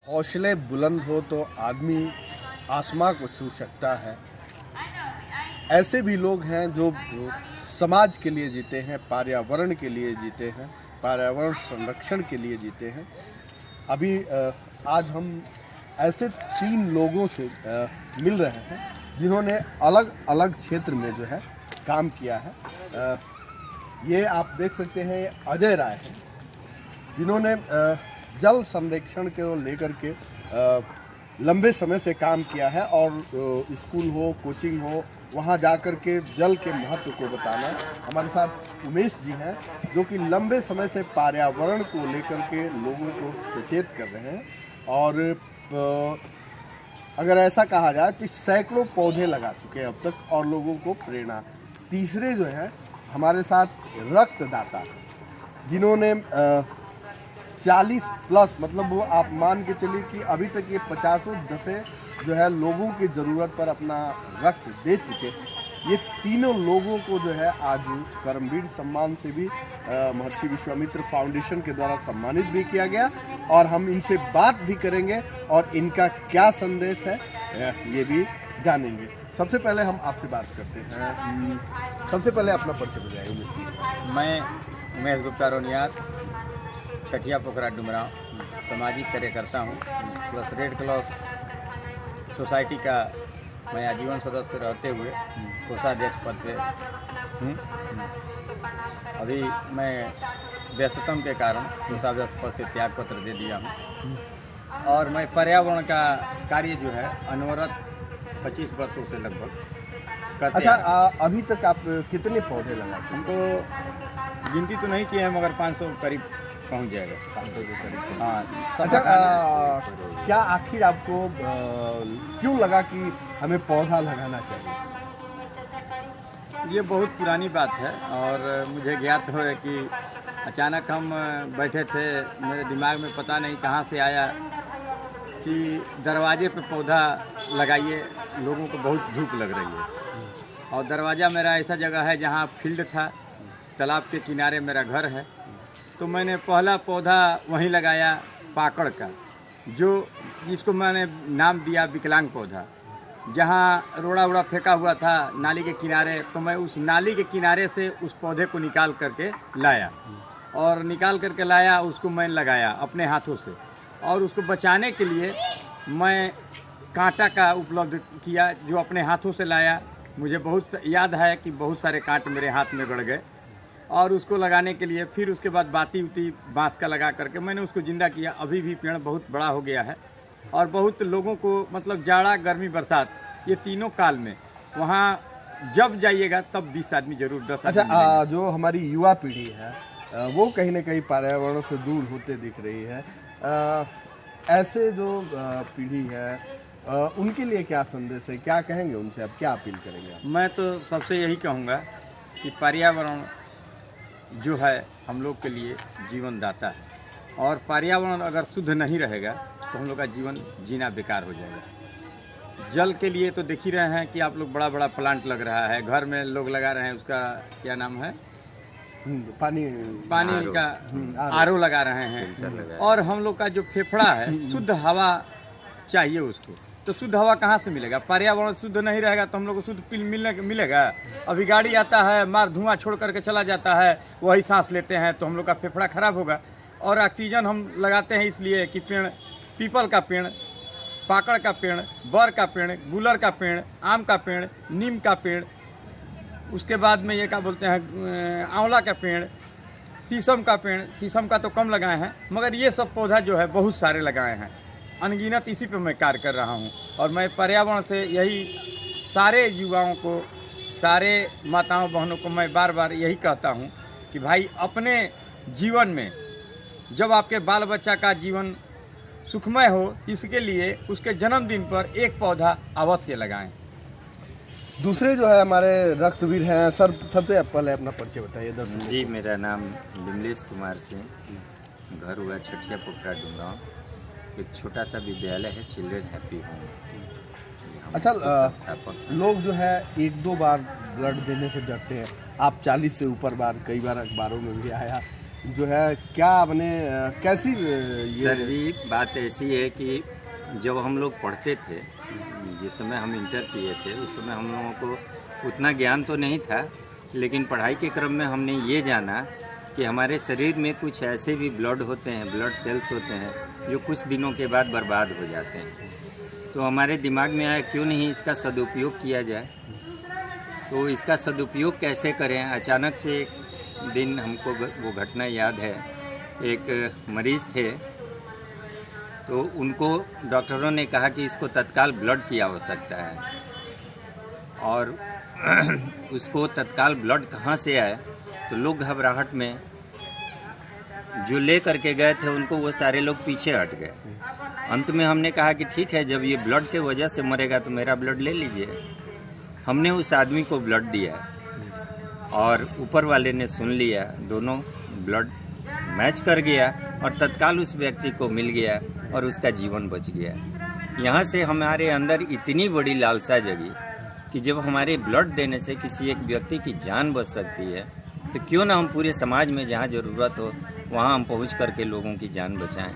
हौसले बुलंद हो तो आदमी आसमां को छू सकता है। ऐसे भी लोग हैं जो समाज के लिए जीते हैं, पर्यावरण के लिए जीते हैं, पर्यावरण संरक्षण के लिए जीते हैं। अभी आज हम ऐसे 3 लोगों से मिल रहे हैं जिन्होंने अलग अलग क्षेत्र में जो है काम किया है। ये आप देख सकते हैं, अजय राय हैं जिन्होंने जल संरक्षण को लेकर के लंबे समय से काम किया है और स्कूल हो, कोचिंग हो, वहाँ जाकर के जल के महत्व को बताना। हमारे साथ उमेश जी हैं जो कि लंबे समय से पर्यावरण को लेकर के लोगों को सचेत कर रहे हैं और अगर ऐसा कहा जाए तो सैकड़ों पौधे लगा चुके हैं अब तक और लोगों को प्रेरणा। तीसरे जो है हमारे साथ रक्तदाता जिन्होंने 40+ मतलब वो आप मान के चलिए कि अभी तक ये 50 दफ़े जो है लोगों की ज़रूरत पर अपना रक्त दे चुके। ये तीनों लोगों को जो है आज कर्मवीर सम्मान से भी महर्षि विश्वामित्र फाउंडेशन के द्वारा सम्मानित भी किया गया और हम इनसे बात भी करेंगे और इनका क्या संदेश है ये भी जानेंगे। सबसे पहले हम आपसे बात करते हैं, सबसे पहले अपना परिचय बताइए। मैं उमेश गुप्ता रोनियार, छठिया पोखरा डुमराव सामाजिक कार्यकर्ता हूँ, प्लस रेड क्रॉस सोसाइटी का मैं आजीवन सदस्य रहते हुए कोषाध्यक्ष पद पे हूँ। अभी मैं व्यस्ततम के कारण कोषाध्यक्ष पद से त्याग पत्र दे दिया हूँ और मैं पर्यावरण का कार्य जो है अनवरत 25 वर्षों से लगभग करते हैं। अच्छा, अभी तक आप कितने पौधे लगा चुके? हमको गिनती तो नहीं की है मगर 500 करीब पहुंच जाएगा, 500 के करीब। हाँ। अच्छा, क्या आखिर आपको क्यों लगा कि हमें पौधा लगाना चाहिए? ये बहुत पुरानी बात है और मुझे ज्ञात है कि अचानक हम बैठे थे, मेरे दिमाग में पता नहीं कहाँ से आया कि दरवाजे पे पौधा लगाइए, लोगों को बहुत धूप लग रही है। और दरवाज़ा मेरा ऐसा जगह है जहाँ फील्ड था, तालाब के किनारे मेरा घर है, तो मैंने पहला पौधा वहीं लगाया पाकड़ का, जो जिसको मैंने नाम दिया विकलांग पौधा। जहाँ रोड़ा उड़ा फेंका हुआ था नाली के किनारे, तो मैं उस नाली के किनारे से उस पौधे को निकाल करके लाया और निकाल करके लाया, उसको मैं लगाया अपने हाथों से। और उसको बचाने के लिए मैं कांटा का उपलब्ध किया जो अपने हाथों से लाया। मुझे बहुत याद है कि बहुत सारे कांटे मेरे हाथ में गड़ गए और उसको लगाने के लिए फिर उसके बाद बाती उती बांस का लगा करके मैंने उसको ज़िंदा किया। अभी भी पेड़ बहुत बड़ा हो गया है और बहुत लोगों को मतलब जाड़ा, गर्मी, बरसात, ये तीनों काल में वहाँ जब जाइएगा तब 20 आदमी जरूर, 10 आदमी। अच्छा, जो हमारी युवा पीढ़ी है वो कहीं ना कहीं पर्यावरण से दूर होते दिख रही है। ऐसे जो पीढ़ी है उनके लिए क्या संदेश है, क्या कहेंगे उनसे, आप क्या अपील करेंगे आप? मैं तो सबसे यही कहूँगा कि पर्यावरण जो है हम लोग के लिए जीवन दाता है और पर्यावरण अगर शुद्ध नहीं रहेगा तो हम लोग का जीवन जीना बेकार हो जाएगा। जल के लिए तो देख ही रहे हैं कि आप लोग बड़ा बड़ा प्लांट लग रहा है, घर में लोग लगा रहे हैं, उसका क्या नाम है, पानी का आरओ लगा रहे हैं। और हम लोग का जो फेफड़ा है, शुद्ध हवा चाहिए उसको, तो शुद्ध हवा कहाँ से मिलेगा? पर्यावरण शुद्ध नहीं रहेगा तो हम लोग को शुद्ध मिलेगा? अभी गाड़ी आता है, मार धुआं छोड़ करके चला जाता है, वही सांस लेते हैं तो हम लोग का फेफड़ा खराब होगा। और ऑक्सीजन हम लगाते हैं इसलिए कि पेड़, पीपल का पेड़, पाकड़ का पेड़, बर का पेड़, गुलर का पेड़, आम का पेड़, नीम का पेड़, उसके बाद में ये क्या बोलते हैं, आंवला का पेड़, शीशम का पेड़। शीशम का तो कम लगाए हैं मगर ये सब पौधा जो है बहुत सारे लगाए हैं, अनगिनत। इसी पे मैं कार्य कर रहा हूँ और मैं पर्यावरण से यही सारे युवाओं को, सारे माताओं बहनों को मैं बार बार यही कहता हूँ कि भाई अपने जीवन में जब आपके बाल बच्चा का जीवन सुखमय हो, इसके लिए उसके जन्मदिन पर एक पौधा अवश्य लगाएं। दूसरे जो है हमारे रक्तवीर हैं सर, सबसे पहले अपना परिचय बताइए दर्शकों। जी, मेरा नाम विमलेश कुमार सिंह, घर हुआ छठिया पोखरा डुमराव। एक छोटा सा विद्यालय है, चिल्ड्रेन हैप्पी होम। अच्छा, लोग जो है 1-2 बार ब्लड देने से डरते हैं, आप 40 से ऊपर बार, कई बार अखबारों में भी आया। जो है क्या आपने कैसी ये सर जी बात ऐसी है कि जब हम लोग पढ़ते थे, जिस समय हम इंटर किए थे, उस समय हम लोगों को उतना ज्ञान तो नहीं था, लेकिन पढ़ाई के क्रम में हमने ये जाना कि हमारे शरीर में कुछ ऐसे भी ब्लड होते हैं, ब्लड सेल्स होते हैं, जो कुछ दिनों के बाद बर्बाद हो जाते हैं। तो हमारे दिमाग में आया क्यों नहीं इसका सदुपयोग किया जाए। तो इसका सदुपयोग कैसे करें। अचानक से एक दिन हमको वो घटना याद है। एक मरीज़ थे, तो उनको डॉक्टरों ने कहा कि इसको तत्काल ब्लड की आवश्यकता है, और उसको तत्काल ब्लड कहाँ से आए। तो लोग घबराहट में जो ले करके गए थे उनको, वो सारे लोग पीछे हट गए। अंत में हमने कहा कि ठीक है, जब ये ब्लड के वजह से मरेगा तो मेरा ब्लड ले लीजिए। हमने उस आदमी को ब्लड दिया और ऊपर वाले ने सुन लिया, दोनों ब्लड मैच कर गया और तत्काल उस व्यक्ति को मिल गया और उसका जीवन बच गया। यहाँ से हमारे अंदर इतनी बड़ी लालसा जगी कि जब हमारे ब्लड देने से किसी एक व्यक्ति की जान बच सकती है, तो क्यों ना हम पूरे समाज में जहाँ ज़रूरत हो वहाँ हम पहुँच करके लोगों की जान बचाएं।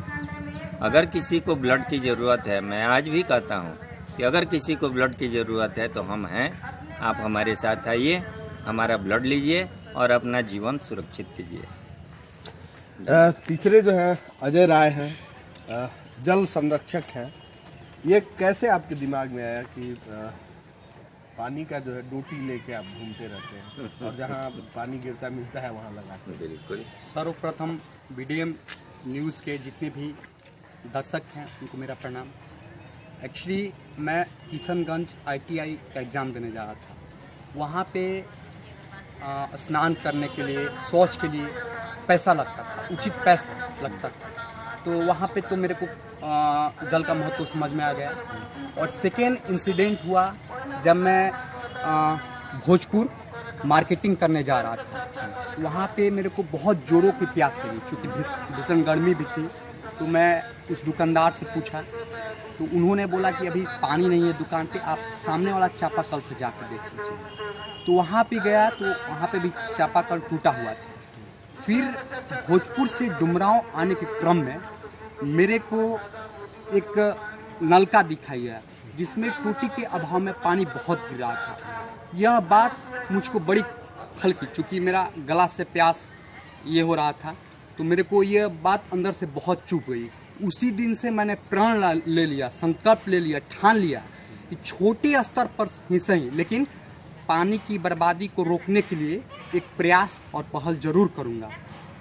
अगर किसी को ब्लड की ज़रूरत है, मैं आज भी कहता हूँ कि अगर किसी को ब्लड की ज़रूरत है तो हम हैं, आप हमारे साथ आइए, हमारा ब्लड लीजिए और अपना जीवन सुरक्षित कीजिए। तीसरे जो हैं अजय राय हैं, जल संरक्षक हैं। ये कैसे आपके दिमाग में आया कि पानी का जो है डोटी लेके आप घूमते रहते हैं और जहाँ पानी गिरता मिलता है वहाँ लगाते हैं? बिल्कुल। सर्वप्रथम BDM न्यूज़ के जितने भी दर्शक हैं उनको मेरा प्रणाम। एक्चुअली मैं किशनगंज ITI का एग्ज़ाम देने जा रहा था। वहाँ पे स्नान करने के लिए, शौच के लिए पैसा लगता था, उचित पैसा लगता था। तो वहाँ पे तो मेरे को जल का महत्व समझ में आ गया। और सेकेंड इंसिडेंट हुआ जब मैं भोजपुर मार्केटिंग करने जा रहा था। तो वहाँ पे मेरे को बहुत ज़ोरों की प्यास लगी, चूँकि भीषण गर्मी भी थी। तो मैं उस दुकानदार से पूछा, तो उन्होंने बोला कि अभी पानी नहीं है दुकान पे, आप सामने वाला चापाकल से जाकर देख लीजिए। तो वहाँ पे गया तो वहाँ पे भी चापाकल टूटा हुआ था। फिर भोजपुर से डुमरांव आने के क्रम में मेरे को एक नलका दिखाई है जिसमें टूटी के अभाव में पानी बहुत गिर रहा था। यह बात मुझको बड़ी खलकी, चूँकि मेरा गला से प्यास ये हो रहा था, तो मेरे को यह बात अंदर से बहुत चुभ गई। उसी दिन से मैंने प्रण ले लिया, संकल्प ले लिया, ठान लिया कि छोटे स्तर पर ही सही, लेकिन पानी की बर्बादी को रोकने के लिए एक प्रयास और पहल जरूर करूँगा।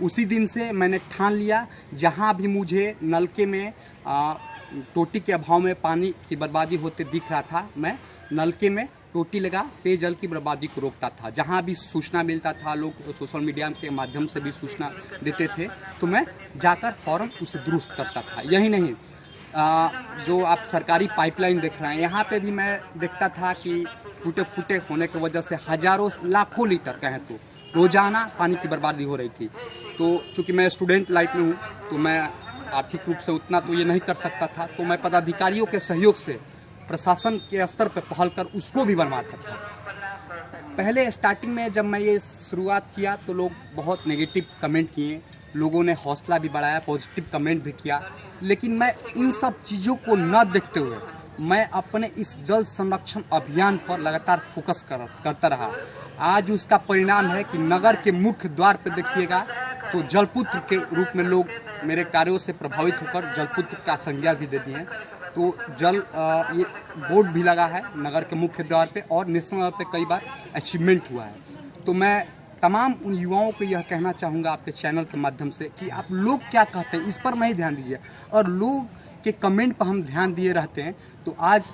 उसी दिन से मैंने ठान लिया, जहाँ भी मुझे नलके में टोटी के अभाव में पानी की बर्बादी होते दिख रहा था, मैं नलके में टोटी लगा पेयजल की बर्बादी को रोकता था। जहाँ भी सूचना मिलता था, लोग सोशल मीडिया के माध्यम से भी सूचना देते थे, तो मैं जाकर फ़ौरन उसे दुरुस्त करता था। यही नहीं, जो आप सरकारी पाइपलाइन देख रहे हैं, यहाँ पे भी मैं देखता था कि टूटे फूटे होने की वजह से हज़ारों लाखों लीटर कहें तो रोज़ाना पानी की बर्बादी हो रही थी। तो चूँकि मैं स्टूडेंट लाइफ में हूँ, तो मैं आर्थिक रूप से उतना तो ये नहीं कर सकता था, तो मैं पदाधिकारियों के सहयोग से प्रशासन के स्तर पर पहल कर उसको भी बनवाता था। पहले स्टार्टिंग में जब मैं ये शुरुआत किया तो लोग बहुत नेगेटिव कमेंट किए, लोगों ने हौसला भी बढ़ाया, पॉजिटिव कमेंट भी किया, लेकिन मैं इन सब चीज़ों को न देखते हुए मैं अपने इस जल संरक्षण अभियान पर लगातार फोकस करता रहा। आज उसका परिणाम है कि नगर के मुख्य द्वार पर देखिएगा तो जलपुत्र के रूप में लोग मेरे कार्यों से प्रभावित होकर जलपुत्र का संज्ञा भी दे दिए हैं। तो जल ये बोर्ड भी लगा है नगर के मुख्य द्वार पे और नेशनल लेवल पे कई बार अचीवमेंट हुआ है। तो मैं तमाम उन युवाओं को यह कहना चाहूँगा आपके चैनल के माध्यम से कि आप लोग क्या कहते हैं इस पर नहीं ध्यान दीजिए, और लोग के कमेंट पर हम ध्यान दिए रहते हैं। तो आज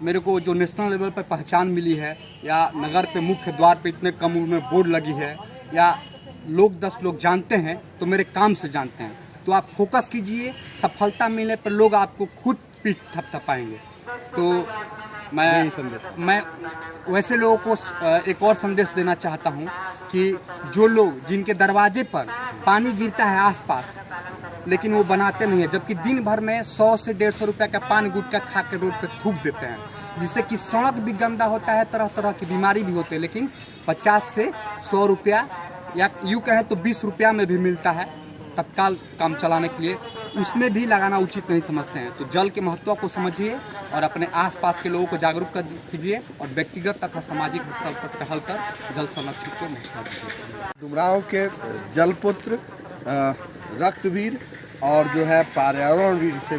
मेरे को जो नेशनल लेवल पर पहचान मिली है, या नगर के मुख्य द्वार पे इतने कम उम्र में बोर्ड लगी है, या लोग 10 लोग जानते हैं तो मेरे काम से जानते हैं। तो आप फोकस कीजिए, सफलता मिलने पर लोग आपको खुद पीठ थपथपाएंगे। तो मैं वैसे लोगों को एक और संदेश देना चाहता हूँ कि जो लोग जिनके दरवाजे पर पानी गिरता है आसपास, लेकिन वो बनाते नहीं है, जबकि दिन भर में 100 से 150 रुपये का पान गुटखा खा के रोड पे थूक देते हैं, जिससे कि सड़क भी गंदा होता है, तरह तरह की बीमारी भी होती है, लेकिन 50 से 100 रुपया या यूँ कहें तो 20 रुपया में भी मिलता है तत्काल काम चलाने के लिए, उसमें भी लगाना उचित नहीं समझते हैं। तो जल के महत्व को समझिए और अपने आसपास के लोगों को जागरूक कीजिए और व्यक्तिगत तथा सामाजिक स्तर पर पहल कर जल संरक्षण को महत्व दीजिए। डुमरांव के जलपुत्र रक्तवीर और जो है पर्यावरण वीर से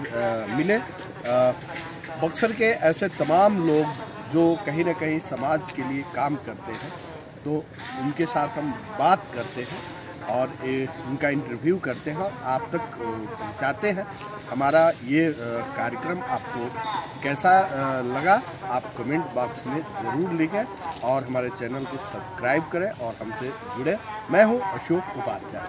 मिले। बक्सर के ऐसे तमाम लोग जो कहीं ना कहीं समाज के लिए काम करते हैं, तो उनके साथ हम बात करते हैं और उनका इंटरव्यू करते हैं और आप तक पहुंचाते हैं। हमारा ये कार्यक्रम आपको कैसा लगा आप कमेंट बॉक्स में ज़रूर लिखें और हमारे चैनल को सब्सक्राइब करें और हमसे जुड़े। मैं हूं अशोक उपाध्याय।